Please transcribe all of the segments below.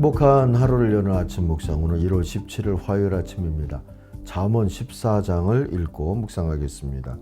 행복한 하루를 여는 아침 묵상, 오늘 1월 17일 화요일 아침입니다. 잠언 14장을 읽고 묵상하겠습니다.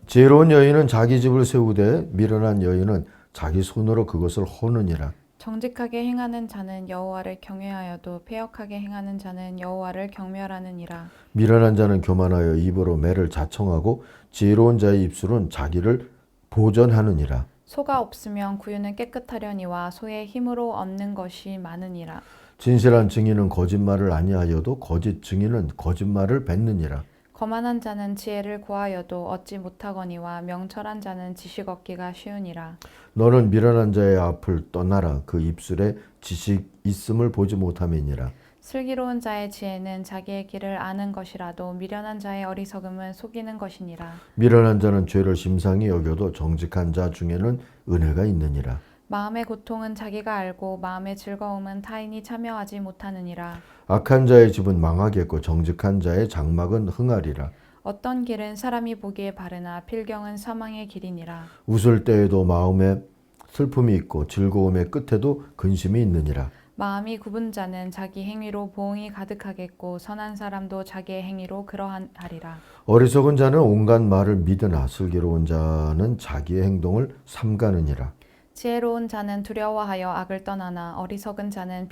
지혜로운 여인은 자기 집을 세우되 미련한 여인은 자기 손으로 그것을 허느니라. 정직하게 행하는 자는 여호와를 경외하여도 패역하게 행하는 자는 여호와를 경멸하느니라. 미련한 자는 교만하여 입으로 매를 자청하고 지혜로운 자의 입술은 자기를 보전하느니라. 소가 없으면 구유는 깨끗하려니와 소의 힘으로 얻는 것이 많으니라. 진실한 증인은 거짓말을 아니하여도 거짓 증인은 거짓말을 뱉느니라. 거만한 자는 지혜를 구하여도 얻지 못하거니와 명철한 자는 지식 얻기가 쉬우니라. 너는 미련한 자의 앞을 떠나라. 그 입술에 지식 있음을 보지 못함이니라. 슬기로운 자의 지혜는 자기의 길을 아는 것이라도 미련한 자의 어리석음은 속이는 것이니라. 미련한 자는 죄를 심상히 여겨도 정직한 자 중에는 은혜가 있느니라. 마음의 고통은 자기가 알고 마음의 즐거움은 타인이 참여하지 못하느니라. 악한 자의 집은 망하겠고 정직한 자의 장막은 흥하리라. 어떤 길은 사람이 보기에 바르나 필경은 사망의 길이니라. 웃을 때에도 마음에 슬픔이 있고 즐거움의 끝에도 근심이 있느니라. 마음이 굽은 자는 자기 행위로 보응이 가득하겠고 선한 사람도 자기의 행위로 그러하리라. 어리석은 자는 온갖 말을 믿으나 슬기로운 자는 자기의 행동을 삼가느니라. 지혜로운 자는 두려워하여 악을 떠나나 어리석은 자는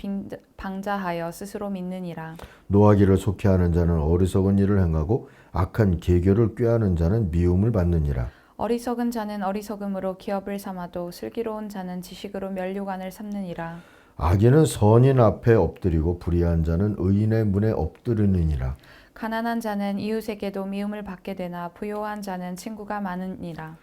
방자하여 스스로 믿느니라. 노하기를 속해하는 자는 어리석은 일을 행하고 악한 계교를 꾀하는 자는 미움을 받느니라. 어리석은 자는 어리석음으로 기업을 삼아도 슬기로운 자는 지식으로 면류관을 삼느니라. 악인은 선인 앞에 엎드리고 불의한 자는 의인의 문에 엎드리느니라. 가난한 자는 이웃에게도 미움을 받게 되나 부요한 자는 친구가 많으니라.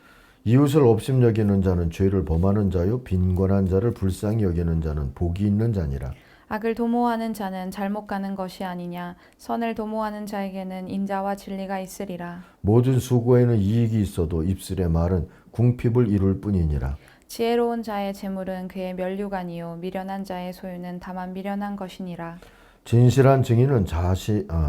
이웃을 업심여기는 자는 죄를 범하는 자요 빈곤한 자를 불쌍히 여기는 자는 복이 있는 자니라. 악을 도모하는 자는 잘못 가는 것이 아니냐. 선을 도모하는 자에게는 인자와 진리가 있으리라. 모든 수고에는 이익이 있어도 입술의 말은 궁핍을 이룰 뿐이니라. 지혜로운 자의 재물은 그의 면류관이요 미련한 자의 소유는 다만 미련한 것이니라. 진실한 증인은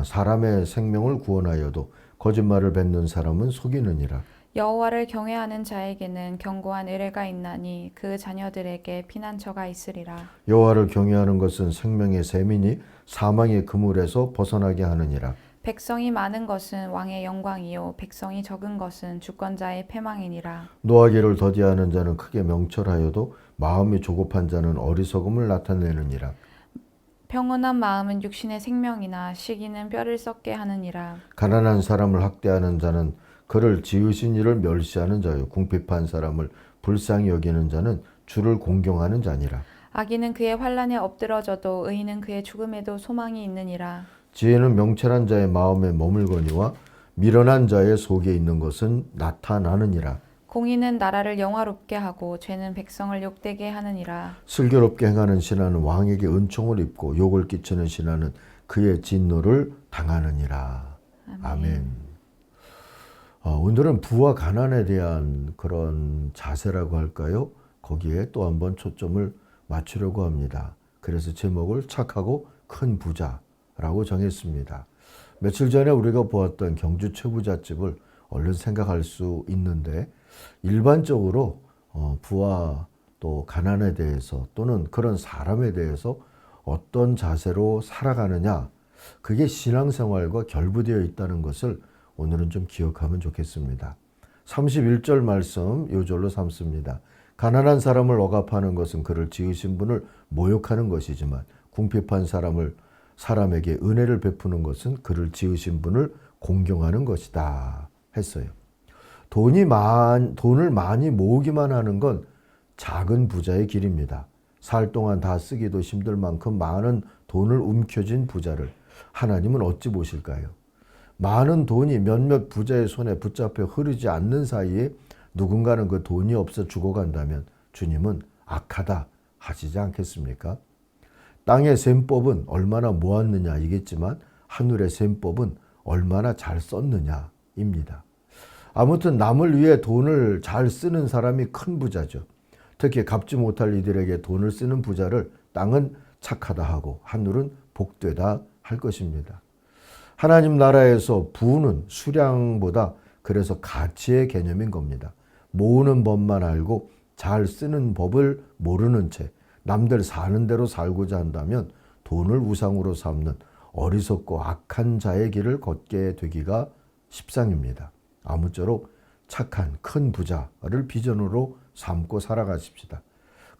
사람의 생명을 구원하여도 거짓말을 뱉는 사람은 속이느니라. 여호와를 경외하는 자에게는 견고한 의뢰가 있나니 그 자녀들에게 피난처가 있으리라. 여호와를 경외하는 것은 생명의 샘이니 사망의 그물에서 벗어나게 하느니라. 백성이 많은 것은 왕의 영광이요 백성이 적은 것은 주권자의 패망이니라. 노하기를 더디하는 자는 크게 명철하여도 마음이 조급한 자는 어리석음을 나타내느니라. 평온한 마음은 육신의 생명이나 시기는 뼈를 썩게 하느니라. 가난한 사람을 학대하는 자는 그를 지으신 이를 멸시하는 자요 궁핍한 사람을 불쌍히 여기는 자는 주를 공경하는 자니라. 악인은 그의 환난에 엎드러져도 의인은 그의 죽음에도 소망이 있느니라. 지혜는 명철한 자의 마음에 머물거니와 미련한 자의 속에 있는 것은 나타나느니라. 공의는 나라를 영화롭게 하고 죄는 백성을 욕되게 하느니라. 슬기롭게 행하는 신하는 왕에게 은총을 입고 욕을 끼치는 신하는 그의 진노를 당하느니라. 아멘. 오늘은 부와 가난에 대한 그런 자세라고 할까요? 거기에 또 한번 초점을 맞추려고 합니다. 그래서 제목을 착하고 큰 부자라고 정했습니다. 며칠 전에 우리가 보았던 경주 최부잣집을 얼른 생각할 수 있는데 일반적으로 부와 또 가난에 대해서 또는 그런 사람에 대해서 어떤 자세로 살아가느냐, 그게 신앙생활과 결부되어 있다는 것을 오늘은 좀 기억하면 좋겠습니다. 31절 말씀 요절로 삼습니다. 가난한 사람을 억압하는 것은 그를 지으신 분을 모욕하는 것이지만 궁핍한 사람에게 은혜를 베푸는 것은 그를 지으신 분을 공경하는 것이다 했어요. 돈을 많이 모으기만 하는 건 작은 부자의 길입니다. 살 동안 다 쓰기도 힘들 만큼 많은 돈을 움켜쥔 부자를 하나님은 어찌 보실까요? 많은 돈이 몇몇 부자의 손에 붙잡혀 흐르지 않는 사이에 누군가는 그 돈이 없어 죽어간다면 주님은 악하다 하시지 않겠습니까? 땅의 셈법은 얼마나 모았느냐 이겠지만 하늘의 셈법은 얼마나 잘 썼느냐입니다. 아무튼 남을 위해 돈을 잘 쓰는 사람이 큰 부자죠. 특히 갚지 못할 이들에게 돈을 쓰는 부자를 땅은 착하다 하고 하늘은 복되다 할 것입니다. 하나님 나라에서 부는 수량보다 그래서 가치의 개념인 겁니다. 모으는 법만 알고 잘 쓰는 법을 모르는 채 남들 사는 대로 살고자 한다면 돈을 우상으로 삼는 어리석고 악한 자의 길을 걷게 되기가 십상입니다. 아무쪼록 착한 큰 부자를 비전으로 삼고 살아가십시다.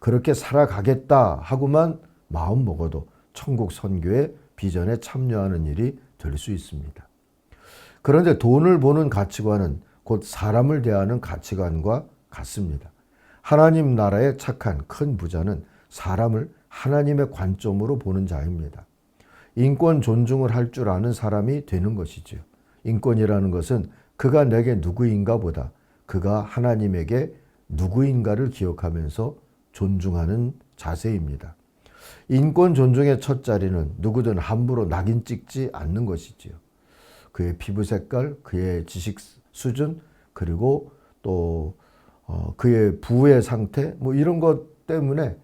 그렇게 살아가겠다 하고만 마음 먹어도 천국 선교의 비전에 참여하는 일이 될 수 있습니다. 그런데 돈을 보는 가치관은 곧 사람을 대하는 가치관과 같습니다. 하나님 나라의 착한 큰 부자는 사람을 하나님의 관점으로 보는 자입니다. 인권 존중을 할 줄 아는 사람이 되는 것이지요. 인권이라는 것은 그가 내게 누구인가 보다 그가 하나님에게 누구인가를 기억하면서 존중하는 자세입니다. 인권 존중의 첫 자리는 누구든 함부로 낙인 찍지 않는 것이지요. 그의 피부 색깔, 그의 지식 수준, 그리고 또 그의 부의 상태, 뭐 이런 것 때문에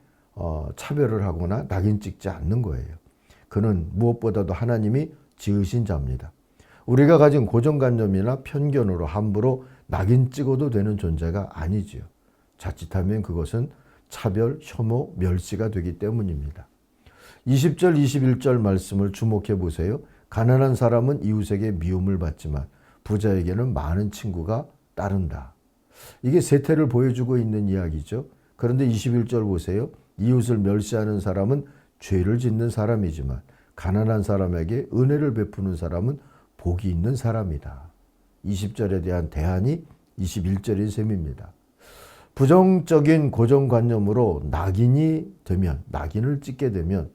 차별을 하거나 낙인 찍지 않는 거예요. 그는 무엇보다도 하나님이 지으신 자입니다. 우리가 가진 고정관념이나 편견으로 함부로 낙인 찍어도 되는 존재가 아니지요. 자칫하면 그것은 차별, 혐오, 멸시가 되기 때문입니다. 20절, 21절 말씀을 주목해 보세요. 가난한 사람은 이웃에게 미움을 받지만 부자에게는 많은 친구가 따른다. 이게 세태를 보여주고 있는 이야기죠. 그런데 21절 보세요. 이웃을 멸시하는 사람은 죄를 짓는 사람이지만 가난한 사람에게 은혜를 베푸는 사람은 복이 있는 사람이다. 20절에 대한 대안이 21절인 셈입니다. 부정적인 고정관념으로 낙인을 찍게 되면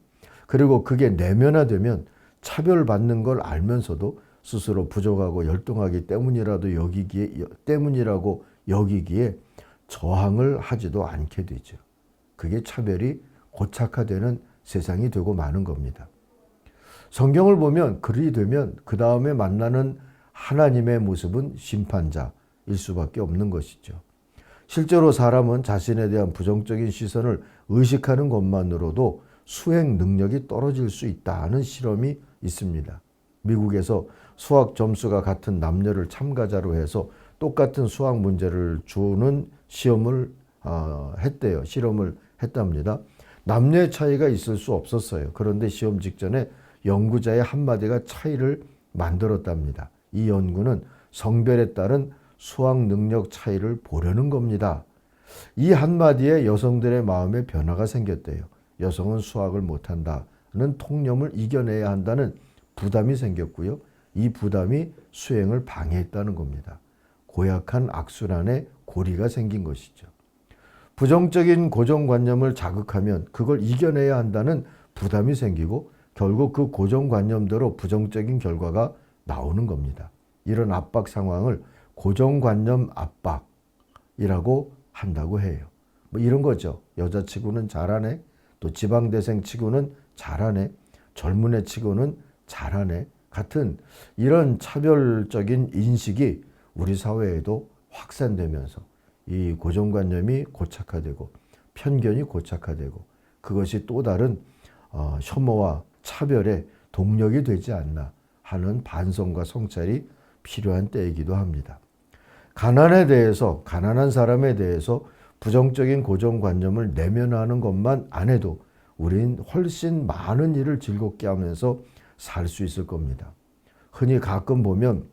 그리고 그게 내면화되면 차별받는 걸 알면서도 스스로 부족하고 열등하기 때문이라고 여기기에 저항을 하지도 않게 되죠. 그게 차별이 고착화되는 세상이 되고 마는 겁니다. 성경을 보면 그리 되면 그 다음에 만나는 하나님의 모습은 심판자일 수밖에 없는 것이죠. 실제로 사람은 자신에 대한 부정적인 시선을 의식하는 것만으로도 수행 능력이 떨어질 수 있다는 실험이 있습니다. 미국에서 수학 점수가 같은 남녀를 참가자로 해서 똑같은 수학 문제를 주는 실험을 했답니다. 남녀의 차이가 있을 수 없었어요. 그런데 시험 직전에 연구자의 한마디가 차이를 만들었답니다. 이 연구는 성별에 따른 수학 능력 차이를 보려는 겁니다. 이 한마디에 여성들의 마음에 변화가 생겼대요. 여성은 수학을 못한다는 통념을 이겨내야 한다는 부담이 생겼고요. 이 부담이 수행을 방해했다는 겁니다. 고약한 악순환의 고리가 생긴 것이죠. 부정적인 고정관념을 자극하면 그걸 이겨내야 한다는 부담이 생기고 결국 그 고정관념대로 부정적인 결과가 나오는 겁니다. 이런 압박 상황을 고정관념 압박이라고 한다고 해요. 뭐 이런 거죠. 여자치고는 잘하네. 또 지방대생 치고는 잘하네. 젊은 애 치고는 잘하네. 같은 이런 차별적인 인식이 우리 사회에도 확산되면서 이 고정관념이 고착화되고 편견이 고착화되고 그것이 또 다른 혐오와 차별의 동력이 되지 않나 하는 반성과 성찰이 필요한 때이기도 합니다. 가난한 사람에 대해서 부정적인 고정관념을 내면화하는 것만 안 해도 우린 훨씬 많은 일을 즐겁게 하면서 살 수 있을 겁니다. 흔히 가끔 보면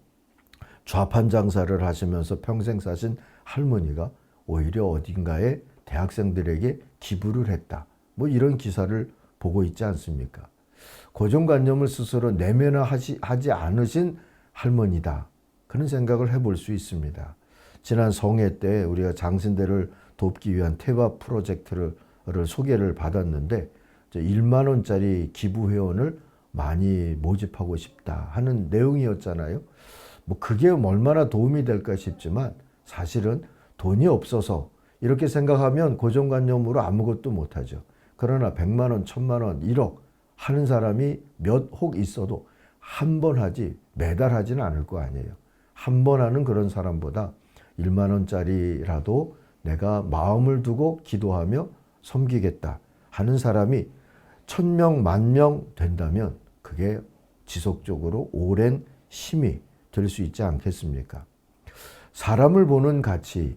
좌판 장사를 하시면서 평생 사신 할머니가 오히려 어딘가에 대학생들에게 기부를 했다. 뭐 이런 기사를 보고 있지 않습니까? 고정관념을 스스로 내면화하지 않으신 할머니다. 그런 생각을 해볼 수 있습니다. 지난 성회 때 우리가 장신대를 돕기 위한 태바 프로젝트를 소개를 받았는데 1만 원짜리 기부 회원을 많이 모집하고 싶다 하는 내용이었잖아요. 뭐 그게 얼마나 도움이 될까 싶지만 사실은 돈이 없어서 이렇게 생각하면 고정관념으로 아무것도 못하죠. 그러나 100만 원, 1000만 원, 1억 하는 사람이 몇 혹 있어도 한 번 하지 매달 하지는 않을 거 아니에요. 한 번 하는 그런 사람보다 1만 원짜리라도 내가 마음을 두고 기도하며 섬기겠다 하는 사람이 1000명, 10,000명 된다면 그게 지속적으로 오랜 힘이 될 수 있지 않겠습니까? 사람을 보는 가치,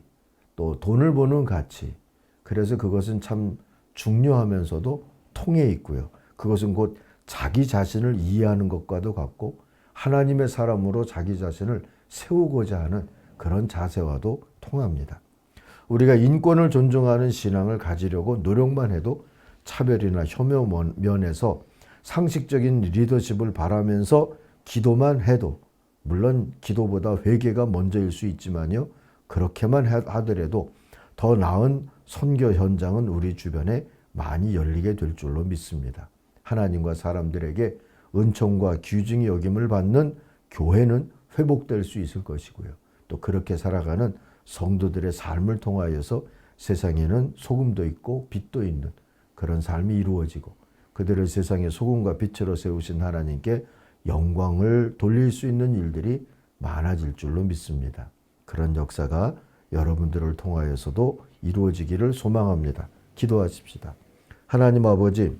또 돈을 보는 가치, 그래서 그것은 참 중요하면서도 통해 있고요. 그것은 곧 자기 자신을 이해하는 것과도 같고 하나님의 사람으로 자기 자신을 세우고자 하는 그런 자세와도 통합니다. 우리가 인권을 존중하는 신앙을 가지려고 노력만 해도 차별이나 혐오 면에서 상식적인 리더십을 바라면서 기도만 해도, 물론 기도보다 회개가 먼저일 수 있지만요, 그렇게만 하더라도 더 나은 선교 현장은 우리 주변에 많이 열리게 될 줄로 믿습니다. 하나님과 사람들에게 은총과 귀중히 여김을 받는 교회는 회복될 수 있을 것이고요. 또 그렇게 살아가는 성도들의 삶을 통하여서 세상에는 소금도 있고 빛도 있는 그런 삶이 이루어지고 그들을 세상의 소금과 빛으로 세우신 하나님께 영광을 돌릴 수 있는 일들이 많아질 줄로 믿습니다. 그런 역사가 여러분들을 통하여서도 이루어지기를 소망합니다. 기도하십시다. 하나님 아버지,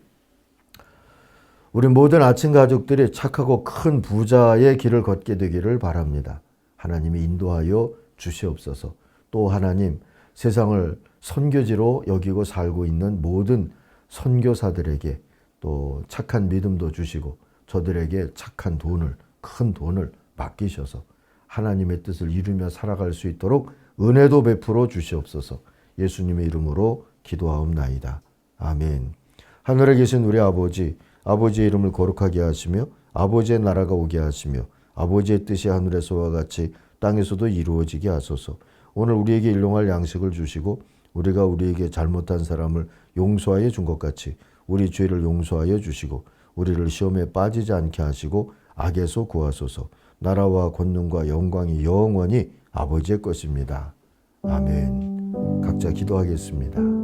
우리 모든 아침 가족들이 착하고 큰 부자의 길을 걷게 되기를 바랍니다. 하나님이 인도하여 주시옵소서. 또 하나님, 세상을 선교지로 여기고 살고 있는 모든 선교사들에게 또 착한 믿음도 주시고 저들에게 착한 돈을, 큰 돈을 맡기셔서 하나님의 뜻을 이루며 살아갈 수 있도록 은혜도 베풀어 주시옵소서. 예수님의 이름으로 기도하옵나이다. 아멘. 하늘에 계신 우리 아버지, 아버지의 이름을 거룩하게 하시며 아버지의 나라가 오게 하시며 아버지의 뜻이 하늘에서와 같이 땅에서도 이루어지게 하소서. 오늘 우리에게 일용할 양식을 주시고 우리가 우리에게 잘못한 사람을 용서하여 준 것 같이 우리 죄를 용서하여 주시고 우리를 시험에 빠지지 않게 하시고 악에서 구하소서. 나라와 권능과 영광이 영원히 아버지의 것입니다. 아멘. 각자 기도하겠습니다.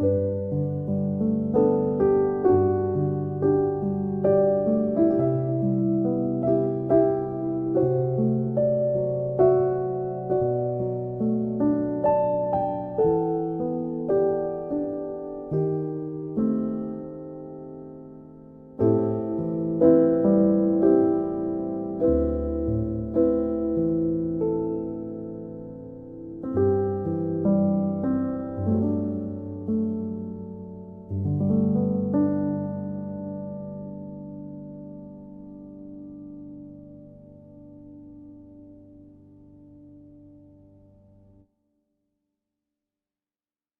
아멘.